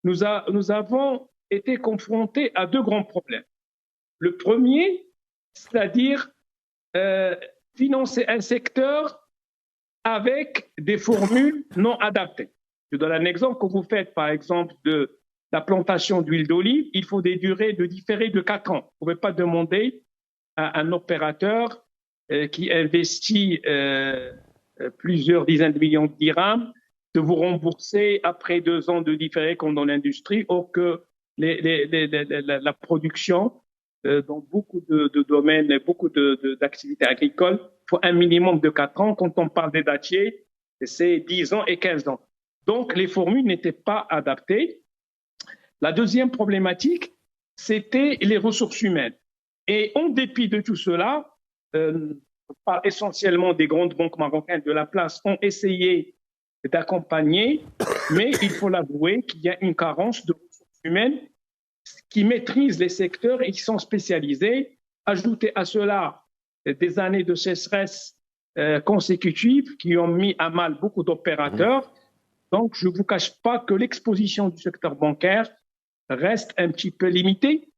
nous avons été confrontés à deux grands problèmes. Le premier, c'est-à-dire euh, financer un secteur avec des formules non adaptées. Je donne un exemple. Quand vous faites, par exemple, de la plantation d'huile d'olive, il faut des durées de différées de 4 ans. Vous ne pouvez pas demander à un opérateur qui investit plusieurs dizaines de millions de dirhams de vous rembourser après 2 ans de différé comme dans l'industrie, or que la production dans beaucoup de domaines, beaucoup d'activités agricoles, il faut un minimum de 4 ans. Quand on parle des dattiers, c'est 10 ans et 15 ans. Donc, les formules n'étaient pas adaptées. La deuxième problématique, c'était les ressources humaines. Et en dépit de tout cela, par essentiellement des grandes banques marocaines de la place, ont essayé d'accompagner, mais il faut l'avouer qu'il y a une carence de ressources humaines qui maîtrisent les secteurs et qui sont spécialisés. Ajouter à cela des années de sécheresse consécutives qui ont mis à mal beaucoup d'opérateurs. Donc, je ne vous cache pas que l'exposition du secteur bancaire reste un petit peu limitée.